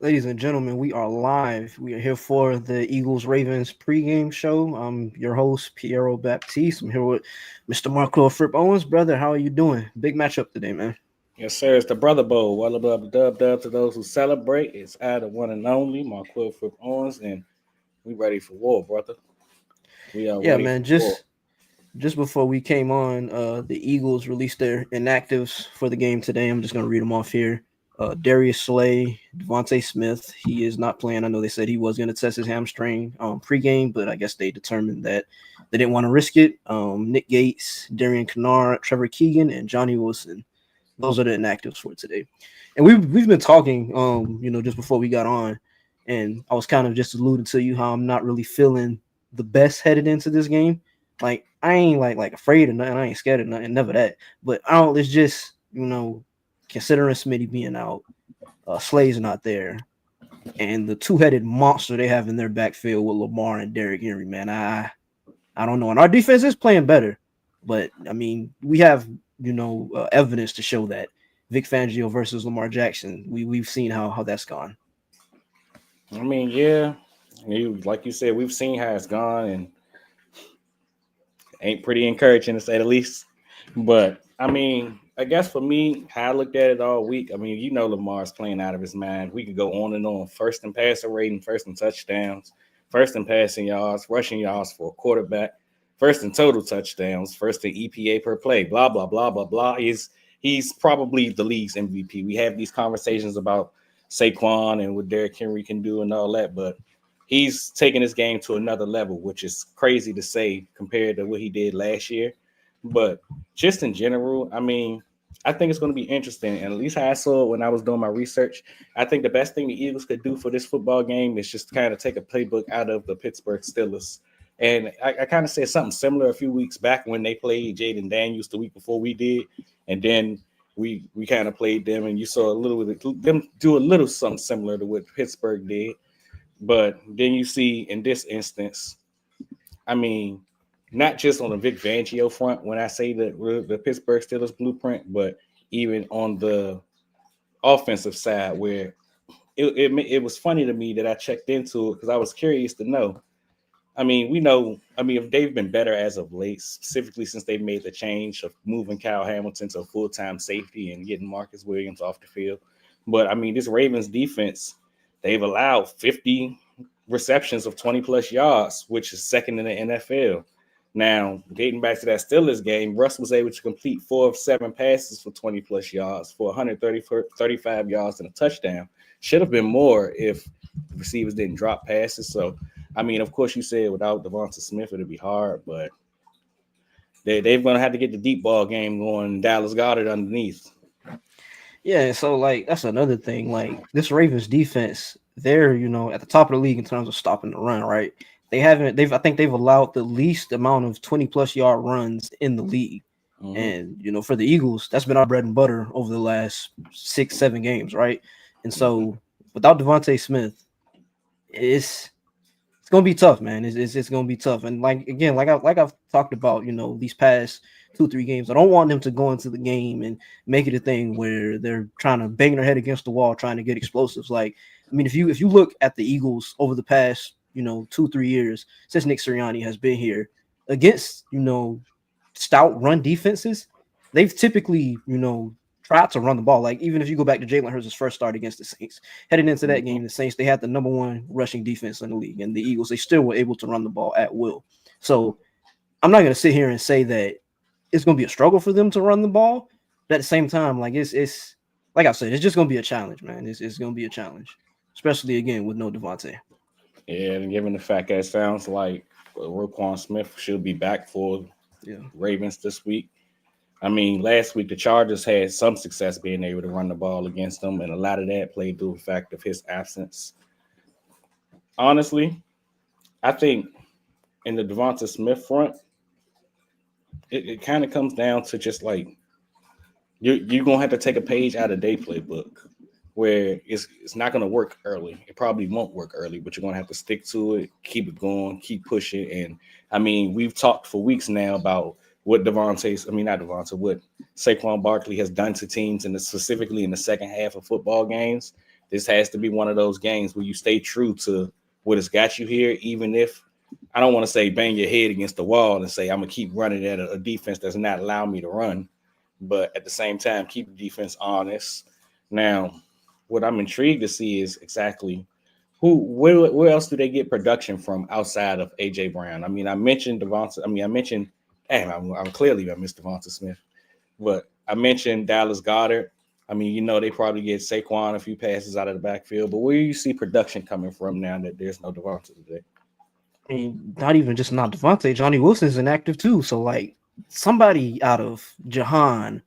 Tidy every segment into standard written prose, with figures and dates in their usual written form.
Ladies and gentlemen, we are live. We are here for the Eagles Ravens pregame show. I'm your host, Piero Baptiste. I'm here with Mr. Marco Fripp Owens. Brother, how are you doing? Big matchup today, man. Yes, sir. It's the Brother Bowl. Well, dub to those who celebrate. It's I, the one and only, Marquil Flip Owens, and we ready for war, brother. We are Yeah, ready man. for war. Just before we came on, the Eagles released their inactives for the game today. I'm just gonna read them off here. Darius Slay, Devontae Smith. He is not playing. I know they said he was going to test his hamstring pregame, but I guess they determined that they didn't want to risk it. Nick Gates, Darian Kennard, Trevor Keegan, and Johnny Wilson. Those are the inactives for today. And we've been talking, just before we got on, and I was kind of just alluding to you how I'm not really feeling the best headed into this game. Like I ain't like afraid of nothing. I ain't scared of nothing. Never that. But I don't. It's just considering Smitty being out, Slay's not there, and the two-headed monster they have in their backfield with Lamar and Derrick Henry. Man, I don't know. And our defense is playing better, but I mean we have evidence to show that Vic Fangio versus Lamar Jackson. We've seen how that's gone. I mean, yeah, like you said, we've seen how it's gone, and ain't pretty encouraging to say the least. But I mean, I guess for me, how I looked at it all week, I mean, Lamar's playing out of his mind. We could go on and on. First in passer rating, first in touchdowns, first in passing yards, rushing yards for a quarterback, first in total touchdowns, first in EPA per play, blah, blah, blah, blah, blah. He's probably the league's MVP. We have these conversations about Saquon and what Derrick Henry can do and all that, but he's taking his game to another level, which is crazy to say compared to what he did last year. But just in general, I mean, I think it's going to be interesting. And at least how I saw it when I was doing my research, I think the best thing the Eagles could do for this football game is just kind of take a playbook out of the Pittsburgh Steelers. And I kind of said something similar a few weeks back when they played Jaden Daniels the week before we did. And then we kind of played them, and you saw a little bit of them do a little something similar to what Pittsburgh did. But then you see in this instance, I mean, not just on the Vic Fangio front when I say the Pittsburgh Steelers blueprint, but even on the offensive side where it was funny to me that I checked into it because I was curious to know. I mean, we know, I mean, if they've been better as of late, specifically since they made the change of moving Kyle Hamilton to a full-time safety and getting Marcus Williams off the field. But I mean, this Ravens defense, they've allowed 50 receptions of 20 plus yards, which is second in the NFL. Now, dating back to that Steelers game, Russ was able to complete 4 of 7 passes for 20 plus yards for 35 yards and a touchdown. Should have been more if the receivers didn't drop passes. So, I mean, of course, you said without Devonta Smith, it'd be hard, but they're going to have to get the deep ball game going. Dallas Goddard underneath. Yeah, so like that's another thing. Like this Ravens defense, they're at the top of the league in terms of stopping the run. Right? I think they've allowed the least amount of 20+ yard runs in the league. Mm-hmm. And for the Eagles, that's been our bread and butter over the last 6-7 games, right? And Mm-hmm. so without Devontae Smith, it's gonna be tough, man. It's gonna be tough. And like again, I've talked about, these past 2-3 games. I don't want them to go into the game and make it a thing where they're trying to bang their head against the wall, trying to get explosives. Like, I mean, if you look at the Eagles over the past, 2-3 years since Nick Sirianni has been here, against stout run defenses, they've typically tried to run the ball. Like even if you go back to Jalen Hurts' first start against the Saints, heading into that Mm-hmm. game, the Saints they had the number one rushing defense in the league, and the Eagles they still were able to run the ball at will. So I'm not going to sit here and say that it's going to be a struggle for them to run the ball, but at the same time, like it's like I said, it's just going to be a challenge, man. It's going to be a challenge, especially again with no Devontae. Yeah, and given the fact that it sounds like Roquan Smith should be back for Yeah. Ravens this week. I mean, last week the Chargers had some success being able to run the ball against them, and a lot of that played through the fact of his absence. Honestly, I think in the Devonta Smith front, it kind of comes down to just like you're gonna have to take a page out of their playbook where it's not gonna work early. It probably won't work early, but you're gonna have to stick to it, keep it going, keep pushing. And I mean, we've talked for weeks now about what not Devontae, what Saquon Barkley has done to teams, and specifically in the second half of football games. this has to be one of those games where you stay true to what has got you here, even if I don't want to say bang your head against the wall and say I'm gonna keep running at a defense that's not allowing me to run, but at the same time keep the defense honest. Now, what I'm intrigued to see is exactly where else do they get production from outside of AJ Brown? I mean, I mentioned Devonta. I mean, I mentioned, damn, I'm clearly I missed Devonta Smith, but I mentioned Dallas Goddard. I mean, they probably get Saquon a few passes out of the backfield, but where do you see production coming from now that there's no Devonta today? I mean, not even just not Devontae. Johnny Wilson's inactive too. So like somebody out of Jahan,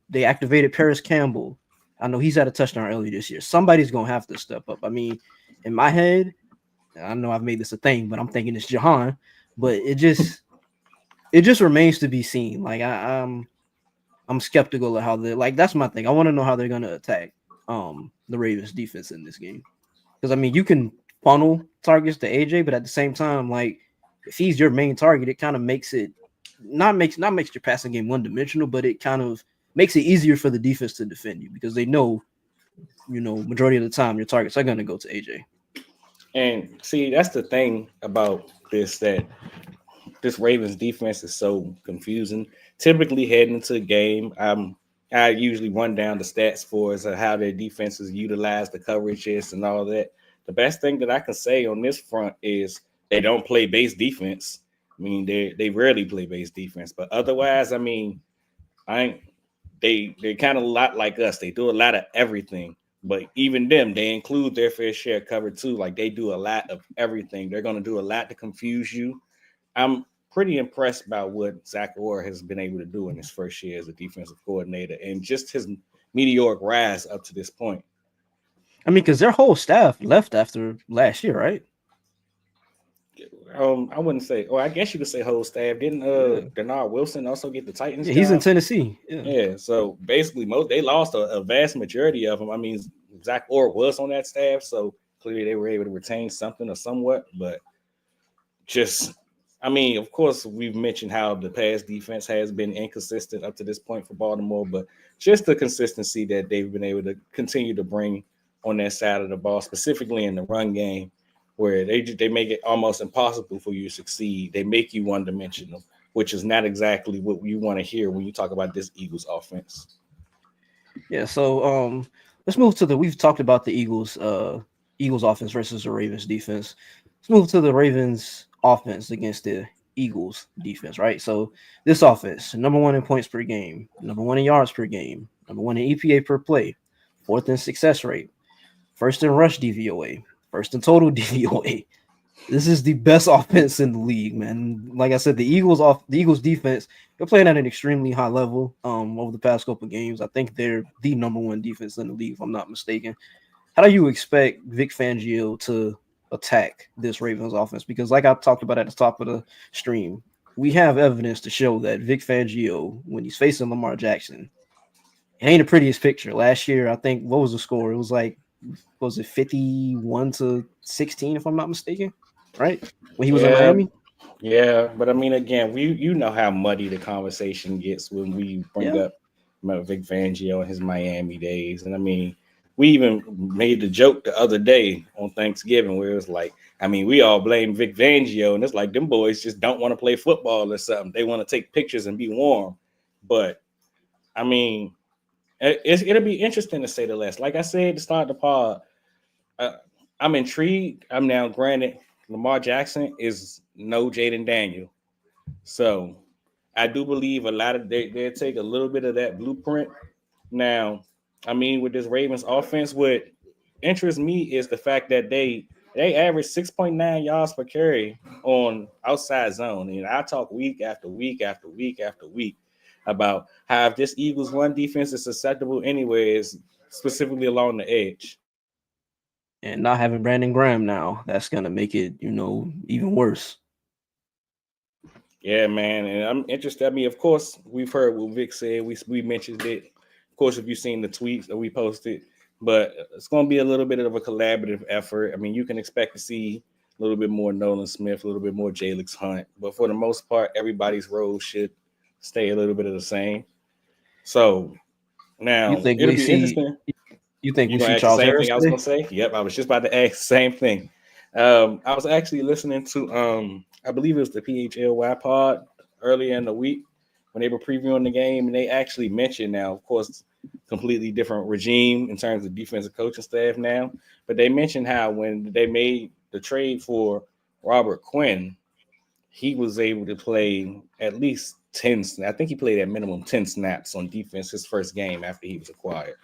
they activated Paris Campbell. I know he's had a touchdown early this year. Somebody's gonna have to step up. I mean, in my head, I know I've made this a thing, but I'm thinking it's Jahan. But it just remains to be seen. Like I'm skeptical of how they like. That's my thing. I want to know how they're gonna attack the Ravens defense in this game. Because I mean, you can funnel targets to AJ, but at the same time, like if he's your main target, it kind of makes it not makes your passing game one dimensional, but it kind of makes it easier for the defense to defend you because they know, majority of the time your targets are gonna go to AJ. And see, that's the thing about this Ravens defense is so confusing. Typically heading into a game, I usually run down the stats for us of how their defenses utilize the coverages and all that. The best thing that I can say on this front is they don't play base defense. I mean, they rarely play base defense, but otherwise, I mean, I ain't they kind of a lot like us. They do a lot of everything. But even them, they include their fair share cover too. Like they do a lot of everything. They're going to do a lot to confuse you. I'm pretty impressed by what Zach Orr has been able to do in his first year as a defensive coordinator and just his meteoric rise up to this point. I mean, because their whole staff left after last year, right? I wouldn't say, or I guess you could say whole staff. Didn't Yeah, Denard Wilson also get the Titans yeah, he's in job? Tennessee. Yeah, Yeah, so basically, most they lost a vast majority of them. I mean, Zach Orr was on that staff, so clearly they were able to retain something or somewhat. But just, I mean, of course, we've mentioned how the pass defense has been inconsistent up to this point for Baltimore, but just the consistency that they've been able to continue to bring on that side of the ball, specifically in the run game, where they make it almost impossible for you to succeed. They make you one dimensional, which is not exactly what you want to hear when you talk about this Eagles offense. yeah. So let's move to the. We've talked about the Eagles offense versus the Ravens defense. Let's move to the Ravens offense against the Eagles defense, right? So this offense, number one in points per game, number one in yards per game, number one in EPA per play, fourth in success rate, first in rush DVOA, first in total DVOA. This is the best offense in the league, man. Like I said, the Eagles defense, they're playing at an extremely high level over the past couple of games. I think they're the number one defense in the league, if I'm not mistaken. How do you expect Vic Fangio to attack this Ravens offense? Because like I talked about at the top of the stream, we have evidence to show that Vic Fangio, when he's facing Lamar Jackson, it ain't the prettiest picture. Last year, I think what was the score? It was like, was it 51-16, if I'm not mistaken? Right? When he was in Yeah, Miami? yeah, but I mean, again, you know how muddy the conversation gets when we bring Yeah. up Vic Fangio and his Miami days, and I mean, we even made the joke the other day on Thanksgiving where it was like, I mean, we all blame Vic Fangio, and it's like them boys just don't want to play football or something. They want to take pictures and be warm, but I mean, it'll be interesting to say the less. Like I said to start the pod, uh, I'm intrigued. I'm now granted Lamar Jackson is no Jaden Daniel, so I do believe a lot of they take a little bit of that blueprint. Now, I mean, with this Ravens offense, what interests me is the fact that they average 6.9 yards per carry on outside zone. And I talk week after week after week after week about how if this Eagles run defense is susceptible anyways, specifically along the edge. And not having Brandon Graham now, that's gonna make it, even worse. Yeah, man, and I'm interested. I mean, of course, we've heard what Vic said. We mentioned it. Of course, if you've seen the tweets that we posted, but it's going to be a little bit of a collaborative effort. I mean, you can expect to see a little bit more Nolan Smith, a little bit more Jalix Hunt, but for the most part, everybody's role should stay a little bit of the same. So You now think it'll we be see interesting. You think You we gonna see ask the Charles same Harris thing I was today? gonna say? Yep, I was just about to ask the same thing. I was actually listening to I believe it was the PHLY pod earlier in the week when they were previewing the game, and they actually mentioned now, of course, completely different regime in terms of defensive coaching staff now, but they mentioned how when they made the trade for Robert Quinn, he was able to play at least 10. I think he played at minimum 10 snaps on defense his first game after he was acquired.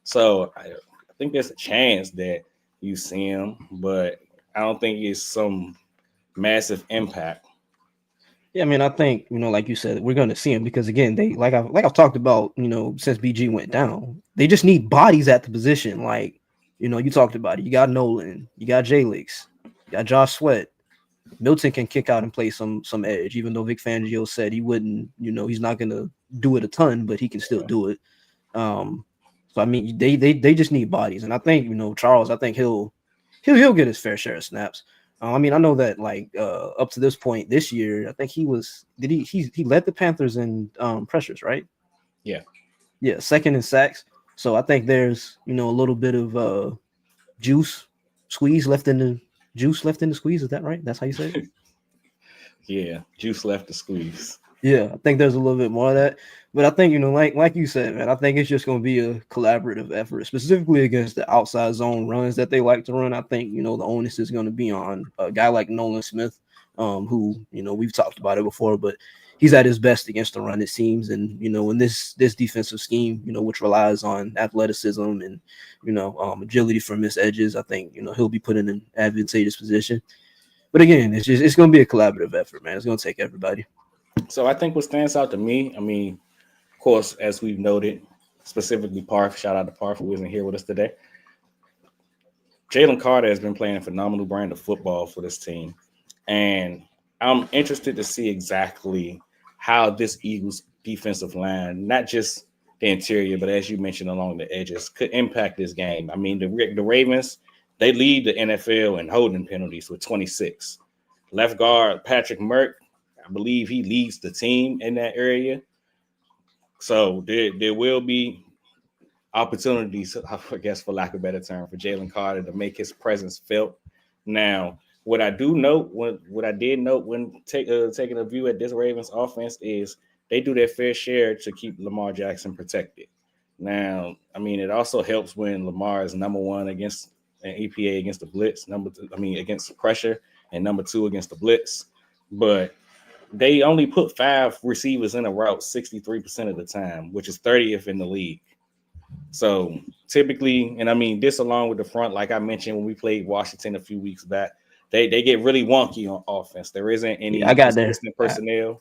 So I think there's a chance that you see him, but I don't think it's some massive impact. Yeah, I mean, I think like you said, we're going to see him because again, they like I've talked about, since BG went down, they just need bodies at the position. Like, you talked about it. You got Nolan, you got Jalix, you got Josh Sweat. Milton can kick out and play some edge, even though Vic Fangio said he wouldn't. He's not going to do it a ton, but he can still do it. Um, so I mean, they just need bodies, and I think Charles. I think he'll get his fair share of snaps. I mean, I know that like up to this point this year, I think he led the Panthers in pressures, right? Yeah, Yeah, second in sacks. So I think there's a little bit of juice squeeze left in the juice left in the squeeze. Is that right? That's how you say it? yeah, juice left to squeeze. Yeah, I think there's a little bit more of that. But I think, like you said, man, I think it's just going to be a collaborative effort, specifically against the outside zone runs that they like to run. I think, the onus is going to be on a guy like Nolan Smith, who, we've talked about it before, but he's at his best against the run, it seems. And, in this defensive scheme, which relies on athleticism and, agility from his edges, I think, he'll be put in an advantageous position. But again, it's going to be a collaborative effort, man. It's going to take everybody. So I think what stands out to me, I mean, of course, as we've noted, specifically Parth, shout out to Parth who isn't here with us today. Jalen Carter has been playing a phenomenal brand of football for this team. And I'm interested to see exactly how this Eagles defensive line, not just the interior, but as you mentioned along the edges, could impact this game. I mean, the Ravens, they lead the NFL in holding penalties with 26. Left guard Patrick Merck, I believe he leads the team in that area. So there will be opportunities, I guess, for lack of a better term, for Jalen Carter to make his presence felt. Now, what I did note when taking a view at this Ravens offense is they do their fair share to keep Lamar Jackson protected. Now, I mean, it also helps when Lamar is number one against an EPA against the blitz, against the pressure, and number two against the blitz. But they only put 5 receivers in a route 63% of the time, which is 30th in the league. So typically, and I mean this along with the front, like I mentioned when we played Washington a few weeks back, they get really wonky on offense. There isn't Yeah, I any got there. consistent personnel.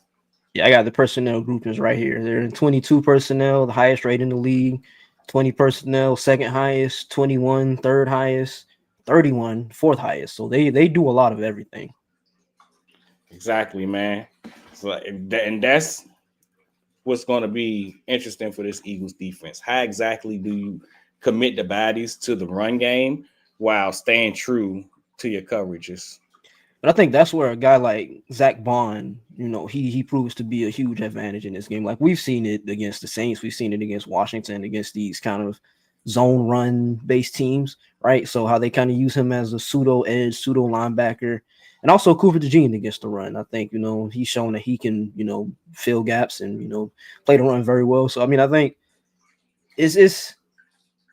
Yeah, I got the personnel groupings right here. They're in 22 personnel, the highest rate in the league. 20 personnel, second highest. 21, third highest. 31, fourth highest. So they do a lot of everything. Exactly, man. So and that's what's going to be interesting for this Eagles defense. How exactly do you commit the bodies to the run game while staying true to your coverages? But I think that's where a guy like Zach Bond, he proves to be a huge advantage in this game. Like we've seen it against the Saints, we've seen it against Washington, against these kind of zone run based teams, right? So how they kind of use him as a pseudo edge, pseudo linebacker, and also Cooper DeJean against the run. I think he's shown that he can fill gaps and play the run very well. So I mean, I think it's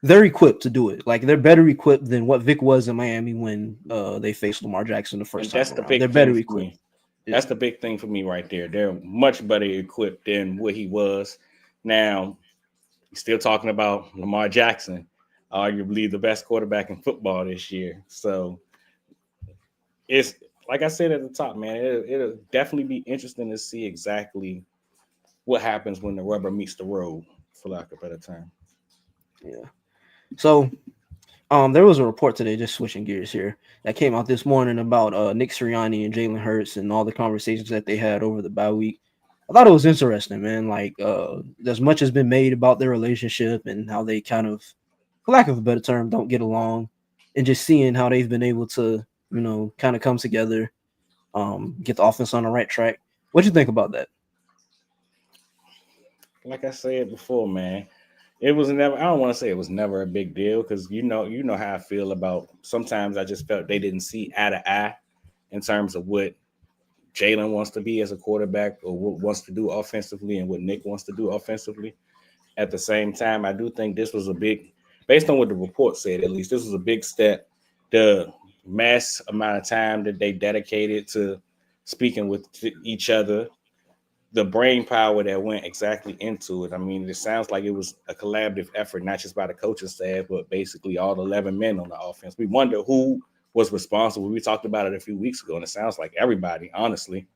they're equipped to do it. Like they're better equipped than what Vic was in Miami when they faced Lamar Jackson the first And time that's the around. They're big thing better for equipped. me. Yeah. That's the big thing for me right there. They're much better equipped than what he was. Now, still talking about Lamar Jackson, arguably the best quarterback in football this year. So it's like I said at the top, man. It'll definitely be interesting to see exactly what happens when the rubber meets the road, for lack of a better term. Yeah. So there was a report today, just switching gears here, that came out this morning about Nick Sirianni and Jalen Hurts and all the conversations that they had over the bye week. I thought it was interesting, man. Like as much has been made about their relationship and how they kind of, for lack of a better term, don't get along, and just seeing how they've been able to, kind of come together, get the offense on the right track. What do you think about that? Like I said before, man, It was never. I don't want to say it was never a big deal because you know how I feel about. Sometimes I just felt they didn't see eye to eye in terms of what Jalen wants to be as a quarterback or what wants to do offensively and what Nick wants to do offensively. At the same time, I do think this was a big, based on what the report said, at least this was a big step. The mass amount of time that they dedicated to speaking with each other, the brain power that went exactly into it. I mean, it sounds like it was a collaborative effort, not just by the coaching staff, but basically all 11 men on the offense. We wonder who was responsible. We talked about it a few weeks ago, and it sounds like everybody, honestly.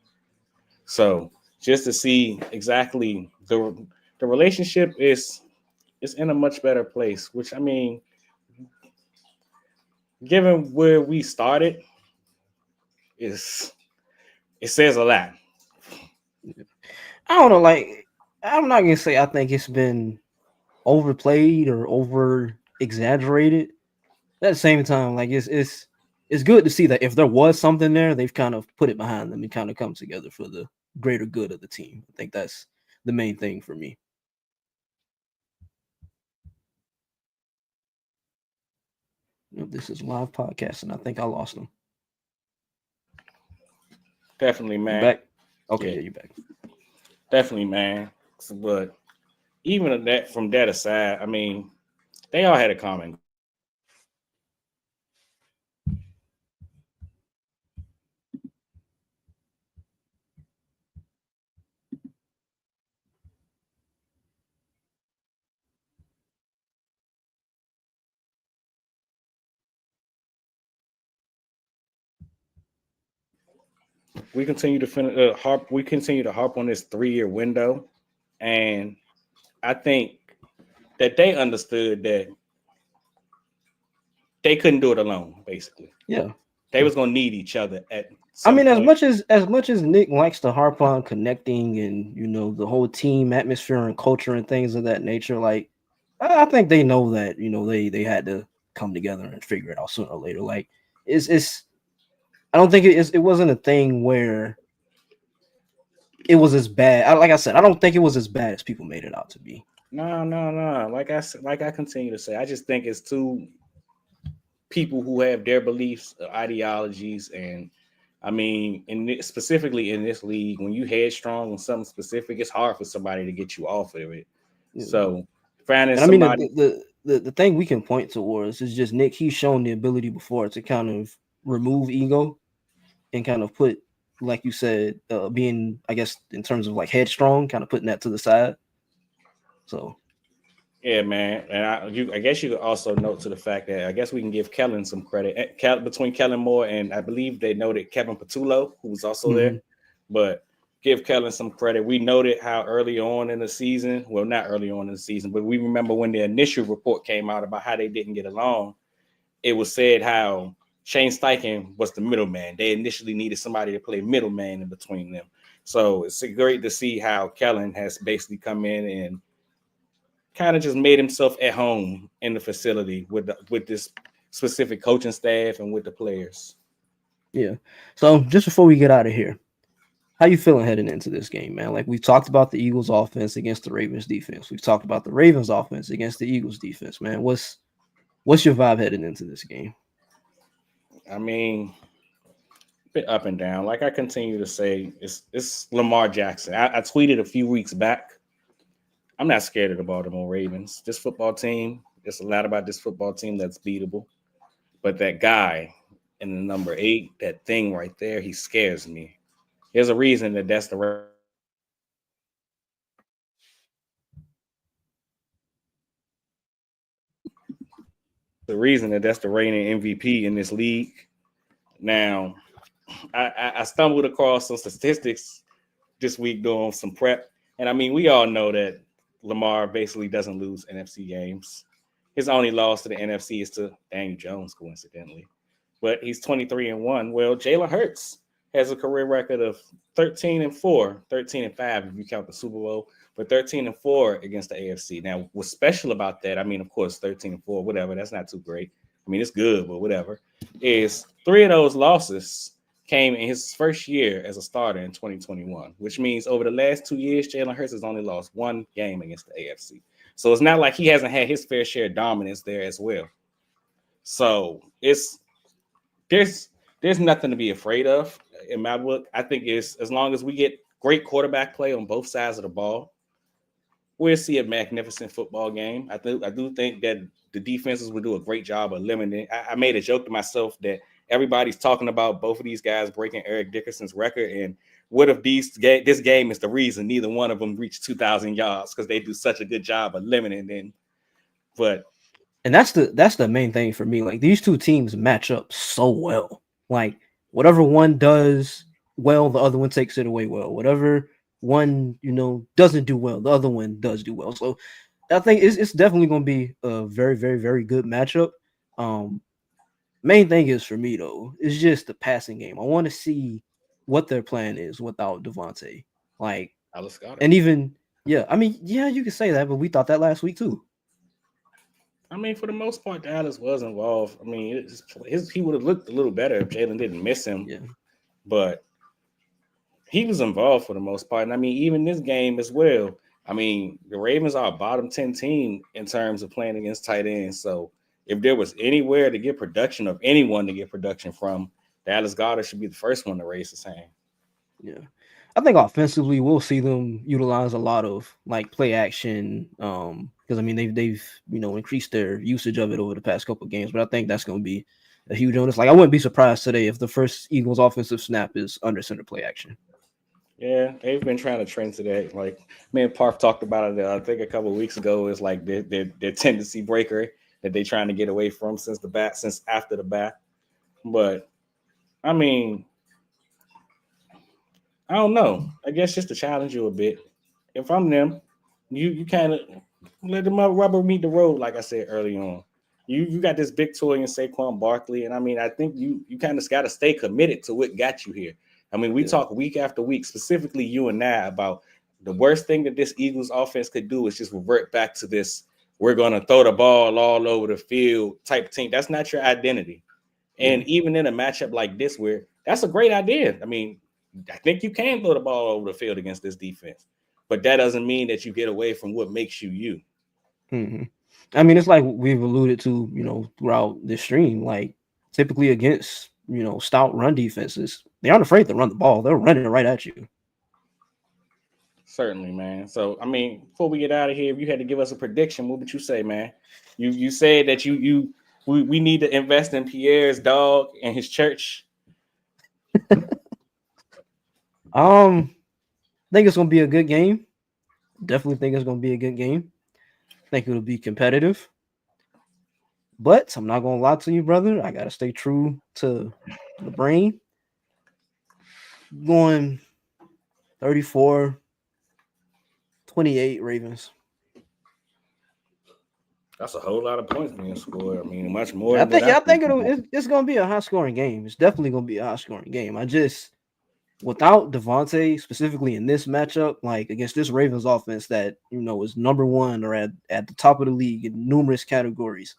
So just to see exactly the relationship is in a much better place. Which I mean, given where we started, is it says a lot. I don't know. Like, I'm not gonna say I think it's been overplayed or over exaggerated. At the same time, like it's good to see that if there was something there, they've kind of put it behind them and kind of come together for the greater good of the team. I think that's the main thing for me. This is live podcast, and I think I lost them. Definitely, You man. back? Okay, Yeah, yeah, you back. definitely, man. But even that from that aside, I mean, they all had a common. We continue to harp. We continue to harp on this 3 year window, and I think that they understood that they couldn't do it alone. Basically, Yeah, they was gonna need each other at I some mean, point. as much as Nick likes to harp on connecting and the whole team atmosphere and culture and things of that nature, like I think they know that they had to come together and figure it out sooner or later. Like it's I don't think it wasn't a thing where it was as bad. Like I said, I don't think it was as bad as people made it out to be. No, no, no. Like I continue to say, I just think it's two people who have their beliefs, ideologies, and I mean, specifically in this league, when you headstrong on something specific, it's hard for somebody to get you off of it. Yeah. So finding And I mean somebody, the thing we can point towards is just Nick. He's shown the ability before to kind of remove ego and kind of put, like you said, being, I guess, in terms of like headstrong, kind of putting that to the side. So yeah, man. And I guess you could also note to the fact that I guess we can give Kellen some credit. Between Kellen Moore and I believe they noted Kevin Patullo, who was also there. mhm, But give Kellen some credit. We noted how early on in the season, well, not early on in the season, but we remember when the initial report came out about how they didn't get along. It was said how Shane Steichen was the middleman. They initially needed somebody to play middleman in between them. So it's great to see how Kellen has basically come in and kind of just made himself at home in the facility with this specific coaching staff and with the players. yeah. So just before we get out of here, how you feeling heading into this game, man? Like we talked about the Eagles offense against the Ravens defense. We've talked about the Ravens offense against the Eagles defense, man. What's your vibe heading into this game? I mean, a bit up and down. Like I continue to say, it's Lamar Jackson. I tweeted a few weeks back. I'm not scared of the Baltimore Ravens. This football team, there's a lot about this football team that's beatable. But that guy in the number 8, that thing right there, he scares me. There's a reason that that's the reigning MVP in this league. Now, I stumbled across some statistics this week doing some prep, and I mean, we all know that Lamar basically doesn't lose NFC games. His only loss to the NFC is to Daniel Jones, coincidentally. But he's 23-1. Well, Jalen Hurts has a career record of 13-4, 13-5 if you count the Super Bowl, but 13-4 against the AFC. Now, what's special about that? I mean, of course, 13-4, whatever. That's not too great. I mean, it's good, but whatever. Is 3 of those losses came in his first year as a starter in 2021, which means over the last 2 years, Jalen Hurts has only lost one game against the AFC. So it's not like he hasn't had his fair share of dominance there as well. So there's there's nothing to be afraid of in my book. I think it's as long as we get great quarterback play on both sides of the ball, we'll see a magnificent football game. I do think that the defenses will do a great job of limiting. I made a joke to myself that everybody's talking about both of these guys breaking Eric Dickerson's record, and what if this game is the reason neither one of them reached 2,000 yards because they do such a good job of limiting them. But And that's the main thing for me. Like these two teams match up so well. Like whatever one does well, the other one takes it away well. Whatever one doesn't do well, the other one does do well. So I think it's definitely going to be a very very very good matchup. Um, Main thing is for me though is just the passing game. I want to see what their plan is without Devontae. Like, Alice got it. and even yeah, I mean yeah, you can say that, but we thought that last week too. I mean, for the most part, Dallas was involved. I mean, he would have looked a little better if Jalen didn't miss him, Yeah. but he was involved for the most part. And I mean, even this game as well. I mean, the Ravens are a bottom 10 team in terms of playing against tight ends. So if there was anywhere to get production of anyone to get production from, Dallas Goddard should be the first one to raise his hand. Yeah. I think offensively we'll see them utilize a lot of like play action. Because I mean they've increased their usage of it over the past couple of games, but I think that's gonna be a huge onus. Like I wouldn't be surprised today if the first Eagles offensive snap is under center play action. Yeah, they've been trying to trend to that. Like me and Park talked about it, I think a couple of weeks ago. It's like their tendency breaker that they're trying to get away from since after the bat. But I mean, I don't know. I guess just to challenge you a bit. If I'm them, you kind of let the rubber meet the road, like I said early on. You got this big toy in Saquon Barkley, and I mean, I think you kind of got to stay committed to what got you here. I mean, we Yeah. talk week after week, specifically you and I, about the worst thing that this Eagles offense could do is just revert back to this. We're going to throw the ball all over the field type of team. That's not your identity. Yeah. And even in a matchup like this, where that's a great idea. I mean, I think you can throw the ball over the field against this defense, but that doesn't mean that you get away from what makes you you. Mm-hmm. I mean, it's like we've alluded to, throughout this stream. Like typically against, stout run defenses, they aren't afraid to run the ball. They'll run it right at you. Certainly, man. So, I mean, before we get out of here, if you had to give us a prediction, what would you say, man? You said that we need to invest in Pierre's dog and his church. I think it's gonna be a good game. Definitely think it's gonna be a good game. I think it'll be competitive. But I'm not gonna lie to you, brother. I gotta stay true to the brain. Going 34-28 Ravens. That's a whole lot of points being scored. I mean, much more I than think I yeah, I think. think it's gonna be a high scoring game. It's definitely gonna be a high scoring game. I just without Devontae, specifically in this matchup, like against this Ravens offense that is number one or at the top of the league in numerous categories.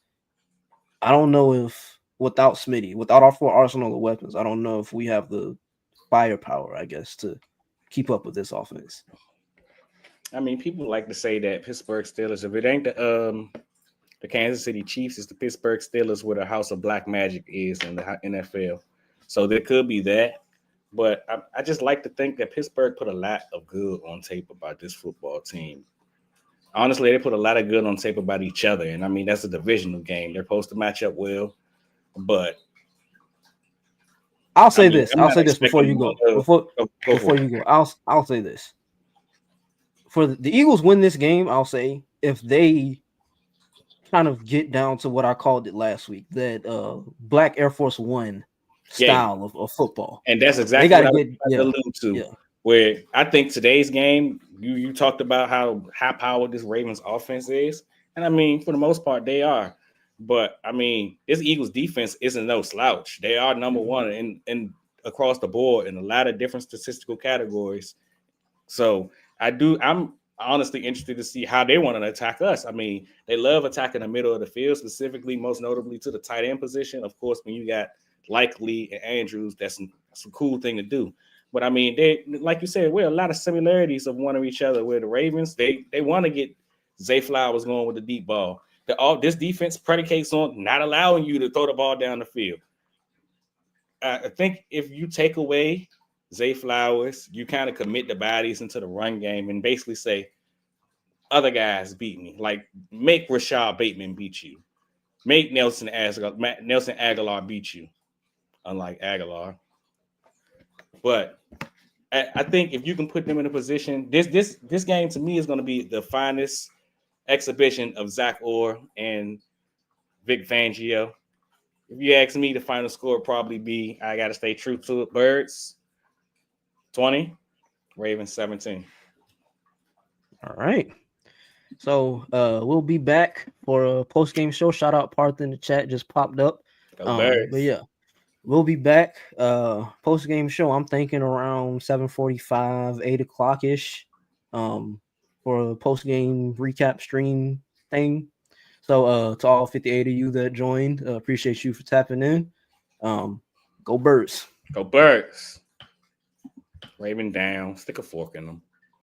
I don't know if without Smitty, without our full arsenal of weapons, I don't know if we have the firepower, I guess, to keep up with this offense. I mean, people like to say that Pittsburgh Steelers, if it ain't the Kansas City Chiefs, it's the Pittsburgh Steelers where the House of Black Magic is in the NFL. So there could be that. But I just like to think that Pittsburgh put a lot of good on tape about this football team. Honestly, they put a lot of good on tape about each other. And I mean, that's a divisional game. They're supposed to match up well. But I'll I say mean, this. I'm I'll not say this before expecting you them go. to go for Before it. you go, I'll say this. For the Eagles win this game, I'll say if they kind of get down to what I called it last week, that Black Air Force One Yeah. style of football. And that's They exactly got what to I was get about to allude to. yeah. Where I think today's game, you talked about how high powered this Ravens offense is. And I mean, for the most part, they are. But I mean, this Eagles defense isn't no slouch. They are number Mhm. one in across the board in a lot of different statistical categories. So I'm honestly interested to see how they want to attack us. I mean, they love attacking the middle of the field, specifically, most notably to the tight end position. Of course, when you got Likely and Andrews, that's a cool thing to do. But I mean, they like you said, we're a lot of similarities of one of each other. Where the Ravens, they want to get Zay Flowers going with the deep ball. This defense predicates on not allowing you to throw the ball down the field. I think if you take away Zay Flowers, you kind of commit the bodies into the run game and basically say, other guys beat me. Like, make Rashad Bateman beat you. Make Nelson Aguilar beat you, unlike Aguilar. But I think if you can put them in a position, this game to me is going to be the finest exhibition of Zach Orr and Vic Fangio. If you ask me, the final score would probably be, I got to stay true to it, Birds 20, Ravens 17. All right. So we'll be back for a post-game show. Shout out Parth in the chat, just popped up. Go Birds. But yeah, we'll be back. Post-game show, I'm thinking around 7:45, 8 o'clock-ish. For a post-game recap stream thing. So to all 58 of you that joined, appreciate you for tapping in. Go Birds. Go Birds. Raven down. Stick a fork in them.